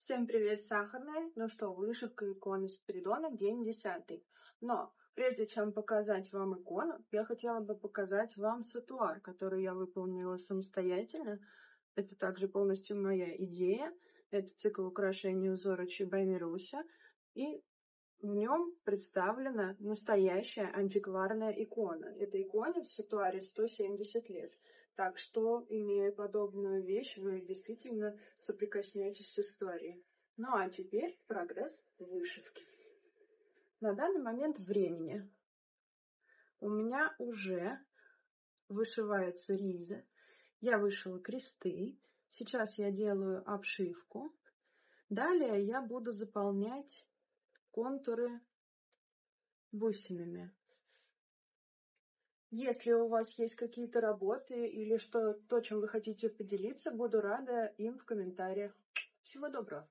Всем привет, сахарные! Ну что, вышивка иконы Спиридона, день 10. Но прежде чем показать вам икону, я хотела бы показать вам сатуар, который я выполнила самостоятельно. Это также полностью моя идея. Это цикл украшений узора Чибай Руся. И в нем представлена настоящая антикварная икона. Этой иконе в сатуаре 170 лет. Так что, имея подобную вещь, вы действительно соприкоснетесь с историей. Ну а теперь прогресс вышивки. На данный момент времени у меня уже вышивается риза. Я вышила кресты. Сейчас я делаю обшивку. Далее я буду заполнять контуры бусинами. Если у вас есть какие-то работы или то, чем вы хотите поделиться, буду рада им в комментариях. Всего доброго!